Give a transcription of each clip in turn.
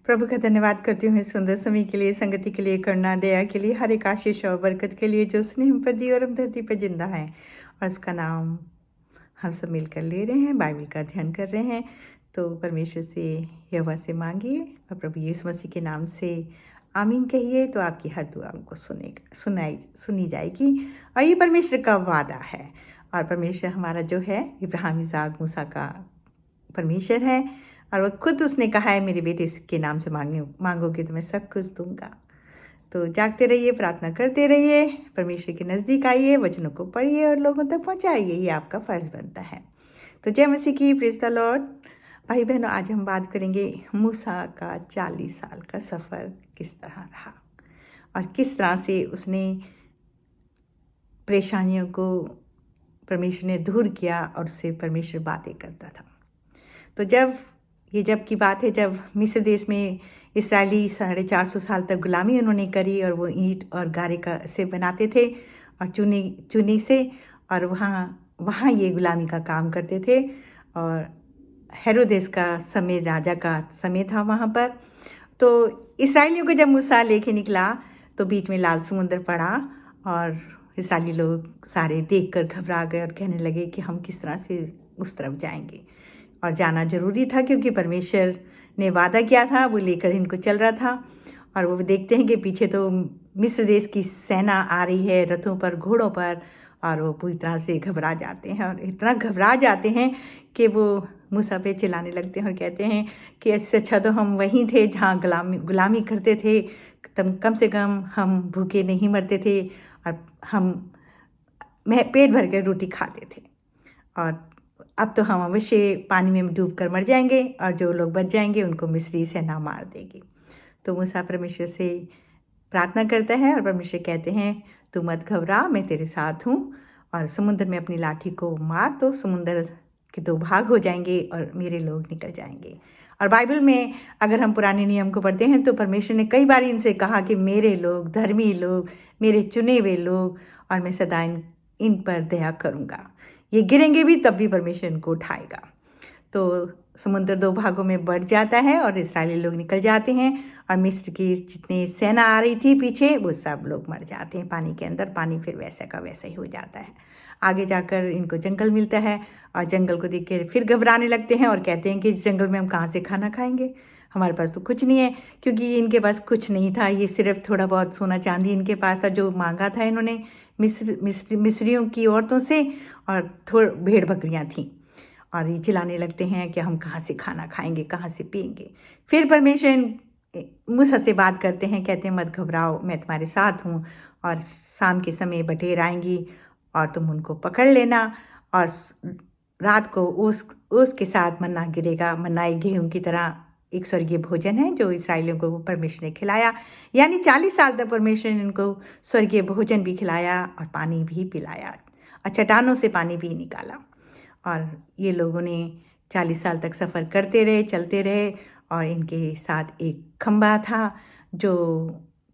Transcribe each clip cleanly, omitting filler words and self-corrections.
प्रभु का धन्यवाद करती हूँ इस सुंदर समय के लिए, संगति के लिए, करुणा, दया के लिए, हर एक आशीष और बरकत के लिए जो उसने हम पर दी और हम धरती पर जिंदा है। और उसका नाम हम सब मिलकर ले रहे हैं, बाइबल का अध्ययन कर रहे हैं। तो परमेश्वर से, यहोवा से मांगिए और प्रभु यीशु मसीह के नाम से आमीन कहिए, तो आपकी हर दुआ उनको सुनी जाएगी। और ये परमेश्वर का वादा है। और परमेश्वर हमारा जो है इब्राहिम, इसहाक, मूसा का परमेश्वर है। और वो खुद उसने कहा है, मेरे बेटे इसके नाम से मांगोगे तो मैं सब कुछ दूंगा। तो जागते रहिए, प्रार्थना करते रहिए, परमेश्वर के नज़दीक आइए, वचनों को पढ़िए और लोगों तक पहुंचाइए। ये आपका फ़र्ज बनता है। तो जय मसीह की, प्रेज़ द लॉर्ड। भाई बहनों, आज हम बात करेंगे मूसा का 40 साल का सफ़र किस तरह रहा और किस तरह से उसने परेशानियों को परमेश्वर ने दूर किया और उससे परमेश्वर बातें करता था। तो जब की बात है, जब मिस्र देश में इसराइली 450 साल तक गुलामी उन्होंने करी और वो ईंट और गारे का से बनाते थे और चूने से, और वहाँ ये गुलामी का काम करते थे। और हेरोदेस का समय, राजा का समय था वहाँ पर। तो इसराइलियों को जब मूसा लेके निकला तो बीच में लाल समुंदर पड़ा और इसराइली लोग सारे देखकर घबरा गए और कहने लगे कि हम किस तरह से उस तरफ जाएंगे। और जाना जरूरी था क्योंकि परमेश्वर ने वादा किया था, वो लेकर इनको चल रहा था। और वो देखते हैं कि पीछे तो मिस्र देश की सेना आ रही है रथों पर, घोड़ों पर, और वो पूरी तरह से घबरा जाते हैं। और इतना घबरा जाते हैं कि वो मूसा पे चिल्लाने लगते हैं और कहते हैं कि इससे अच्छा तो हम वहीं थे जहाँ गुलामी करते थे, कम से कम हम भूखे नहीं मरते थे और हम पेट भर के रोटी खाते थे। और अब तो हम अवश्य पानी में डूब कर मर जाएंगे और जो लोग बच जाएंगे उनको मिस्री सेना मार देगी। तो मूसा परमेश्वर से प्रार्थना करता है और परमेश्वर कहते हैं, तू मत घबरा, मैं तेरे साथ हूँ। और समुद्र में अपनी लाठी को मार तो समुद्र के 2 भाग हो जाएंगे और मेरे लोग निकल जाएंगे। और बाइबल में अगर हम पुराने नियम को पढ़ते हैं तो परमेश्वर ने कई बार इनसे कहा कि मेरे लोग, धर्मी लोग, मेरे चुने हुए लोग, और मैं सदा इन पर दया करूँगा। ये गिरेंगे भी तब भी परमेश्वर इनको उठाएगा। तो समुद्र 2 भागों में बढ़ जाता है और इस्राएली लोग निकल जाते हैं और मिस्र की जितनी सेना आ रही थी पीछे, वो सब लोग मर जाते हैं पानी के अंदर। पानी फिर वैसा का वैसा ही हो जाता है। आगे जाकर इनको जंगल मिलता है और जंगल को देख कर फिर घबराने लगते हैं और कहते हैं कि इस जंगल में हम कहाँ से खाना खाएंगे, हमारे पास तो कुछ नहीं है। क्योंकि इनके पास कुछ नहीं था, ये सिर्फ थोड़ा बहुत सोना चांदी इनके पास था जो मांगा था इन्होंने मिस्रियों की औरतों से, और थोड़ी भेड़ बकरियां थीं। और ये चिल्लाने लगते हैं कि हम कहाँ से खाना खाएंगे, कहाँ से पिएंगे। फिर परमेश्वर मूसा से बात करते हैं, कहते हैं मत घबराओ, मैं तुम्हारे साथ हूँ और शाम के समय बटेर आएंगी और तुम उनको पकड़ लेना। और रात को ओस के साथ मन्ना गिरेगा। मन्ना एक गेहूं की तरह एक स्वर्गीय भोजन है जो इसराइलियों को परमेश्वर ने खिलाया। यानी 40 साल तक परमेश्वर ने इनको स्वर्गीय भोजन भी खिलाया और पानी भी पिलाया और चट्टानों से पानी भी निकाला। और ये लोगों ने 40 साल तक सफ़र करते रहे, चलते रहे। और इनके साथ एक खंबा था जो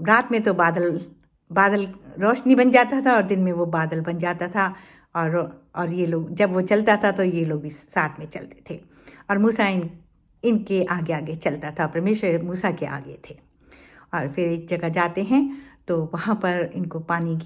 रात में तो बादल रोशनी बन जाता था और दिन में वो बादल बन जाता था। और ये लोग जब वो चलता था तो ये लोग भी साथ में चलते थे। और मूसा इनके आगे आगे चलता था, परमेश्वर मूसा के आगे थे। और फिर एक जगह जाते हैं तो वहाँ पर इनको पानी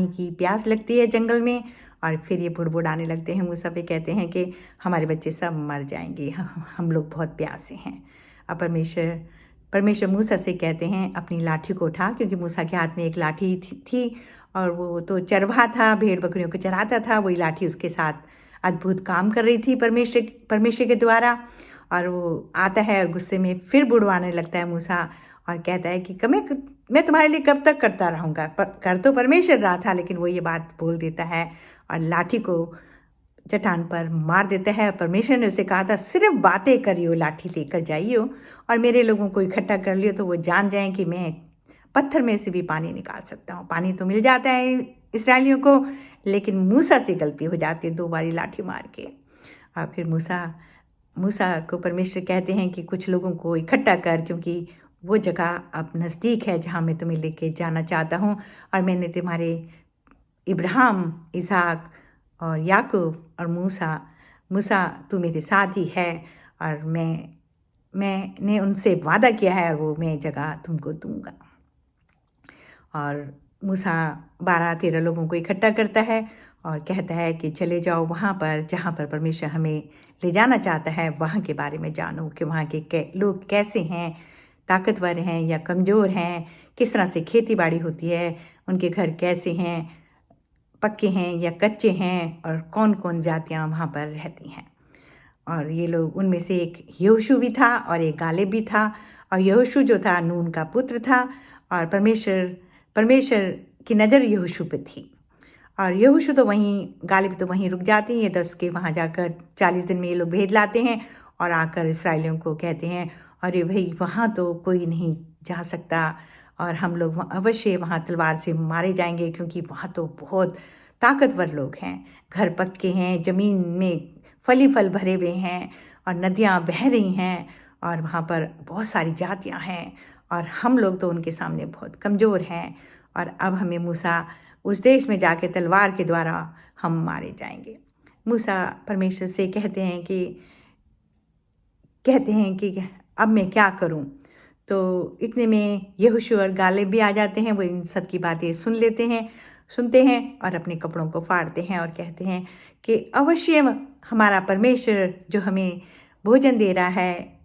की प्यास लगती है जंगल में। और फिर ये बुड़बुड़ाने लगते हैं, मूसा पे कहते हैं कि हमारे बच्चे सब मर जाएंगे, हम लोग बहुत प्यासे हैं। अब परमेश्वर मूसा से कहते हैं अपनी लाठी को उठा, क्योंकि मूसा के हाथ में एक लाठी थी और वो तो चरवाहा था, भेड़ बकरियों को चराता था। वही लाठी उसके साथ अद्भुत काम कर रही थी परमेश्वर के द्वारा। और वो आता है और गुस्से में फिर बुड़वाने लगता है मूसा और कहता है कि मैं तुम्हारे लिए कब तक करता रहूँगा। कर तो परमेश्वर रहा था, लेकिन वो ये बात बोल देता है और लाठी को चट्टान पर मार देता है। परमेश्वर ने उसे कहा था सिर्फ बातें करियो, लाठी लेकर जाइयो और मेरे लोगों को इकट्ठा कर लियो तो वो जान जाएं कि मैं पत्थर में से भी पानी निकाल सकता हूँ। पानी तो मिल जाता है इसराइलियों को, लेकिन मूसा से गलती हो जाती है 2 बारी लाठी मार के। और फिर मूसा को परमेश्वर कहते हैं कि कुछ लोगों को इकट्ठा कर, क्योंकि वो जगह अब नज़दीक है जहाँ मैं तुम्हें लेके जाना चाहता हूँ। और मैंने तुम्हारे इब्राहिम, इसहाक और याकूब और मूसा तू मेरे साथ ही है। और मैं मैंने उनसे वादा किया है और वो मैं जगह तुमको दूंगा। और मूसा 12-13 लोगों को इकट्ठा करता है और कहता है कि चले जाओ वहाँ पर जहाँ पर परमेश्वर हमें ले जाना चाहता है, वहाँ के बारे में जानो कि वहाँ के लोग कैसे हैं, ताकतवर हैं या कमज़ोर हैं, किस तरह से खेती बाड़ी होती है, उनके घर कैसे हैं, पक्के हैं या कच्चे हैं, और कौन कौन जातियाँ वहाँ पर रहती हैं। और ये लोग, उनमें से एक यहोशू भी था और एक गालिब भी था। और यहोशू जो था नून का पुत्र था, और परमेश्वर की नज़र यहोशू पे थी। और यहोशू तो वहीं, गालिब तो वहीं रुक जाती हैं। 10 के वहाँ जाकर 40 दिन में ये लोग भेद लाते हैं और आकर इसराइलियों को कहते हैं, अरे भाई वहाँ तो कोई नहीं जा सकता और हम लोग अवश्य वहाँ तलवार से मारे जाएंगे, क्योंकि वहाँ तो बहुत ताकतवर लोग हैं, घर पक्के हैं, ज़मीन में फली फल भरे हुए हैं और नदियाँ बह रही हैं और वहाँ पर बहुत सारी जातियाँ हैं और हम लोग तो उनके सामने बहुत कमज़ोर हैं, और अब हमें मूसा उस देश में जाके तलवार के द्वारा हम मारे जाएंगे। मूसा परमेश्वर से कहते हैं कि अब मैं क्या करूं? तो इतने में यहोशू और गालिब भी आ जाते हैं। वो इन सब की बातें सुनते हैं और अपने कपड़ों को फाड़ते हैं और कहते हैं कि अवश्य हमारा परमेश्वर जो हमें भोजन दे रहा है,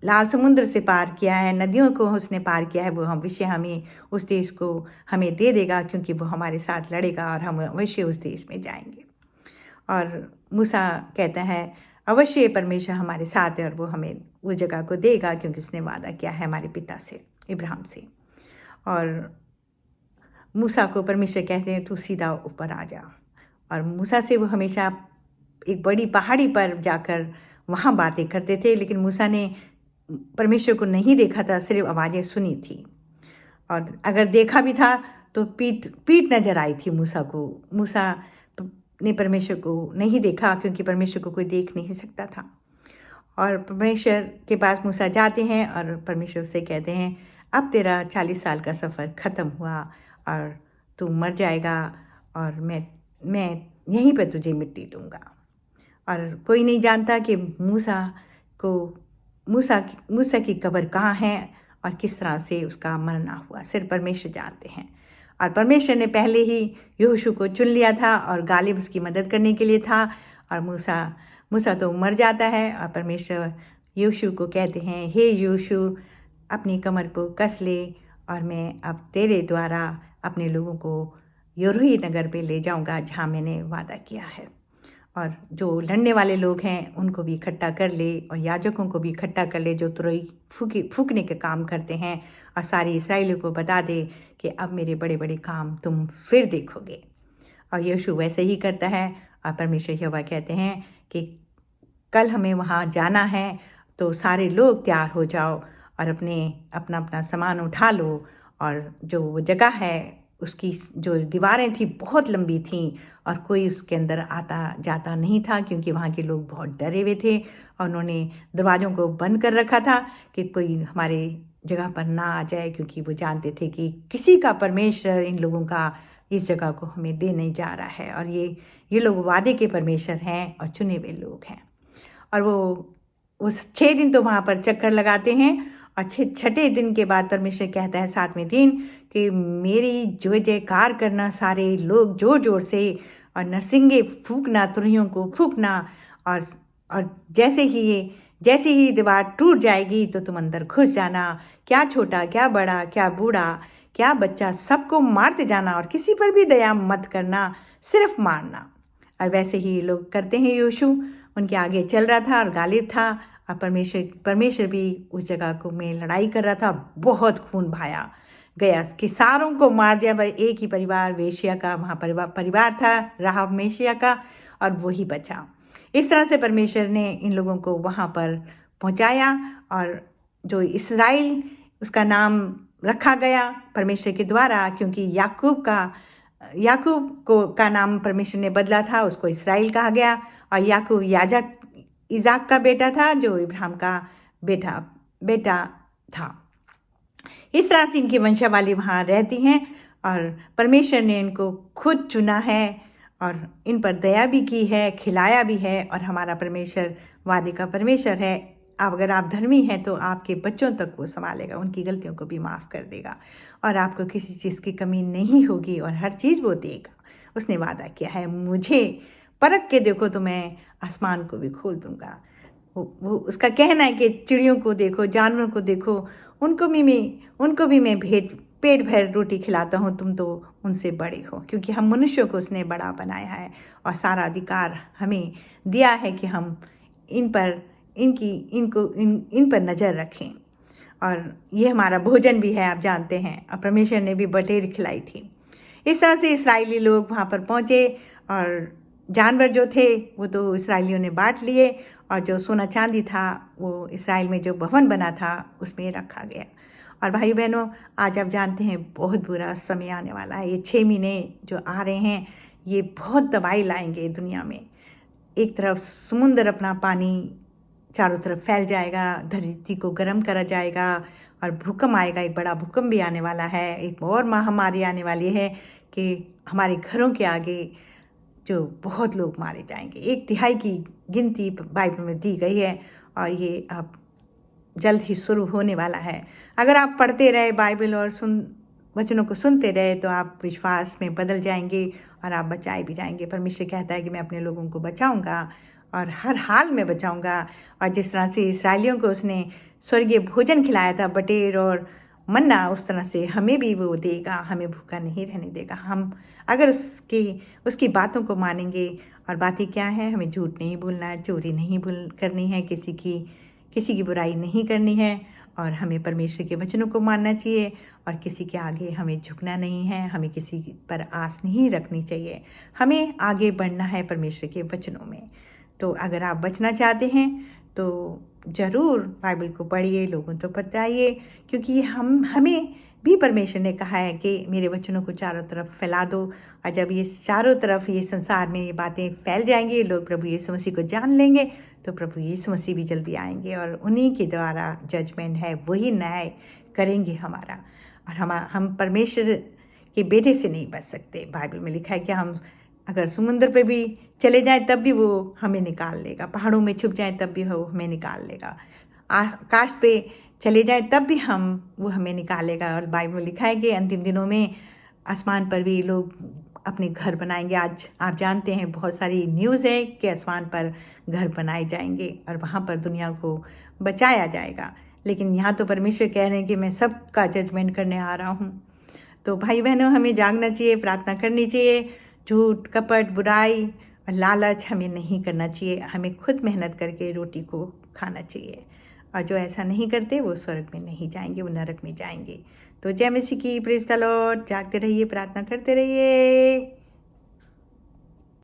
लाल समुद्र से पार किया है, नदियों को उसने पार किया है, वो अवश्य हमें उस देश को हमें दे देगा, क्योंकि वो हमारे साथ लड़ेगा और हम अवश्य उस देश में जाएंगे। और मूसा कहता है अवश्य परमेश्वर हमारे साथ है और वो हमें वो जगह को देगा, क्योंकि उसने वादा किया है हमारे पिता से, इब्राहिम से। और मूसा को परमेश्वर कहते हैं तू सीधा ऊपर आ जा। और मूसा से वो हमेशा एक बड़ी पहाड़ी पर जाकर वहाँ बातें करते थे, लेकिन मूसा ने परमेश्वर को नहीं देखा था, सिर्फ आवाज़ें सुनी थी। और अगर देखा भी था तो पीठ नजर आई थी मूसा को। मूसा ने परमेश्वर को नहीं देखा, क्योंकि परमेश्वर को कोई देख नहीं सकता था। और परमेश्वर के पास मूसा जाते हैं और परमेश्वर से कहते हैं अब तेरा 40 साल का सफ़र ख़त्म हुआ और तू मर जाएगा और मैं यहीं पर तुझे मिट्टी दूंगा। और कोई नहीं जानता कि मूसा की कब्र कहाँ है और किस तरह से उसका मरना हुआ, सिर्फ परमेश्वर जानते हैं। और परमेश्वर ने पहले ही यहोशू को चुन लिया था और गालिब उसकी मदद करने के लिए था। और मूसा तो मर जाता है और परमेश्वर यहोशू को कहते हैं हे यहोशू, अपनी कमर को कस ले और मैं अब तेरे द्वारा अपने लोगों को यरीहो नगर पे ले जाऊंगा, जहाँ मैंने वादा किया है। और जो लड़ने वाले लोग हैं उनको भी इकट्ठा कर ले और याजकों को भी इकट्ठा कर ले, जो तुरई फूकने के काम करते हैं, और सारी इस्राएलियों को बता दे कि अब मेरे बड़े बड़े काम तुम फिर देखोगे। और यहोशू वैसे ही करता है। और परमेश्वर यहोवा कहते हैं कि कल हमें वहाँ जाना है, तो सारे लोग तैयार हो जाओ और अपना अपना सामान उठा लो। और जो वो जगह है उसकी जो दीवारें थी बहुत लंबी थी और कोई उसके अंदर आता जाता नहीं था, क्योंकि वहाँ के लोग बहुत डरे हुए थे और उन्होंने दरवाज़ों को बंद कर रखा था कि कोई हमारे जगह पर ना आ जाए, क्योंकि वो जानते थे कि किसी का परमेश्वर इन लोगों का इस जगह को हमें देने जा रहा है। और ये लोग वादे के परमेश्वर हैं और चुने हुए लोग हैं। और वो 6 दिन तो वहाँ पर चक्कर लगाते हैं और छठे दिन के बाद परमेश्वर कहता है 7वें दिन कि मेरी जय जयकार करना सारे लोग जोर जोर से, और नरसिंगे फूकना, तुरहियों को फूकना, और जैसे ही दीवार टूट जाएगी तो तुम अंदर घुस जाना, क्या छोटा क्या बड़ा क्या बूढ़ा क्या बच्चा सबको मारते जाना और किसी पर भी दया मत करना, सिर्फ मारना। और वैसे ही लोग करते हैं। यहोशू उनके आगे चल रहा था और गालिब था और परमेश्वर भी उस जगह को में लड़ाई कर रहा था। बहुत खून बहाया गया कि सारों को मार दिया। भाई एक ही परिवार वेश्या का वहाँ परिवार था, राहाब वेश्या का, और वही बचा। इस तरह से परमेश्वर ने इन लोगों को वहाँ पर पहुँचाया। और जो इस्राएल उसका नाम रखा गया परमेश्वर के द्वारा, क्योंकि याकूब का नाम परमेश्वर ने बदला था, उसको इस्राएल कहा गया। और याकूब इजाक का बेटा था, जो इब्राहिम का बेटा था। इस तरह से इनकी वंशावली वहाँ रहती हैं और परमेश्वर ने इनको खुद चुना है और इन पर दया भी की है, खिलाया भी है। और हमारा परमेश्वर वादे का परमेश्वर है। अगर आप धर्मी हैं तो आपके बच्चों तक वो संभालेगा, उनकी गलतियों को भी माफ़ कर देगा और आपको किसी चीज़ की कमी नहीं होगी और हर चीज़ वो देगा। उसने वादा किया है, मुझे परख के देखो तो मैं आसमान को भी खोल दूँगा। वो उसका कहना है कि चिड़ियों को देखो, जानवरों को देखो, उनको भी मैं पेट भर रोटी खिलाता हूँ, तुम तो उनसे बड़े हो। क्योंकि हम मनुष्यों को उसने बड़ा बनाया है और सारा अधिकार हमें दिया है कि हम इन पर इन पर नज़र रखें। और ये हमारा भोजन भी है, आप जानते हैं। और परमेश्वर ने भी बटेर खिलाई थी। इस तरह से इस्राएली लोग वहाँ पर पहुँचे और जानवर जो थे वो तो इस्राएलियों ने बांट लिए और जो सोना चांदी था वो इस्राएल में जो भवन बना था उसमें रखा गया। और भाई बहनों, आज आप जानते हैं बहुत बुरा समय आने वाला है। ये 6 महीने जो आ रहे हैं ये बहुत तबाही लाएंगे दुनिया में। एक तरफ समुंदर अपना पानी चारों तरफ फैल जाएगा, धरती को गर्म करा जाएगा और भूकंप आएगा। एक बड़ा भूकंप भी आने वाला है। एक और महामारी आने वाली है कि हमारे घरों के आगे जो बहुत लोग मारे जाएंगे। 1/3 की गिनती बाइबल में दी गई है और ये अब जल्द ही शुरू होने वाला है। अगर आप पढ़ते रहे बाइबल और वचनों को सुनते रहे तो आप विश्वास में बदल जाएंगे और आप बचाए भी जाएंगे। परमेश्वर कहता है कि मैं अपने लोगों को बचाऊंगा और हर हाल में बचाऊंगा। और जिस तरह से इस्राएलियों को उसने स्वर्गीय भोजन खिलाया था, बटेर और मन्ना, उस तरह से हमें भी वो देगा, हमें भूखा नहीं रहने देगा। हम अगर उसकी बातों को मानेंगे। और बातें क्या हैं? हमें झूठ नहीं बोलना है, चोरी नहीं करनी है, किसी की बुराई नहीं करनी है और हमें परमेश्वर के वचनों को मानना चाहिए और किसी के आगे हमें झुकना नहीं है, हमें किसी पर आस नहीं रखनी चाहिए। हमें आगे बढ़ना है परमेश्वर के वचनों में। तो अगर आप बचना चाहते हैं तो ज़रूर बाइबल को पढ़िए, लोगों को बताइए, क्योंकि हमें भी परमेश्वर ने कहा है कि मेरे वचनों को चारों तरफ फैला दो। और जब ये चारों तरफ ये संसार में ये बातें फैल जाएंगी, लोग प्रभु यीशु मसीह को जान लेंगे, तो प्रभु यीशु मसीह भी जल्दी आएंगे और उन्हीं के द्वारा जजमेंट है, वही न्याय करेंगे हमारा। और हम परमेश्वर के बेटे से नहीं बच सकते। बाइबल में लिखा है कि हम अगर समुद्र पे भी चले जाएं तब भी वो हमें निकाल लेगा, पहाड़ों में छुप जाएं तब भी वो हमें निकाल लेगा, आकाश पे चले जाएं तब भी वो हमें निकालेगा। और बाइबल में लिखा है कि अंतिम दिनों में आसमान पर भी लोग अपने घर बनाएंगे। आज आप जानते हैं बहुत सारी न्यूज़ है कि आसमान पर घर बनाए जाएंगे और वहाँ पर दुनिया को बचाया जाएगा। लेकिन यहाँ तो परमेश्वर कह रहे हैं कि मैं सबका जजमेंट करने आ रहा हूँ। तो भाई बहनों, हमें जागना चाहिए, प्रार्थना करनी चाहिए। झूठ, कपट, बुराई और लालच हमें नहीं करना चाहिए। हमें खुद मेहनत करके रोटी को खाना चाहिए। और जो ऐसा नहीं करते वो स्वर्ग में नहीं जाएंगे, वो नरक में जाएंगे। तो जय मसीह की, प्रेज़ द लॉर्ड। जागते रहिए, प्रार्थना करते रहिए।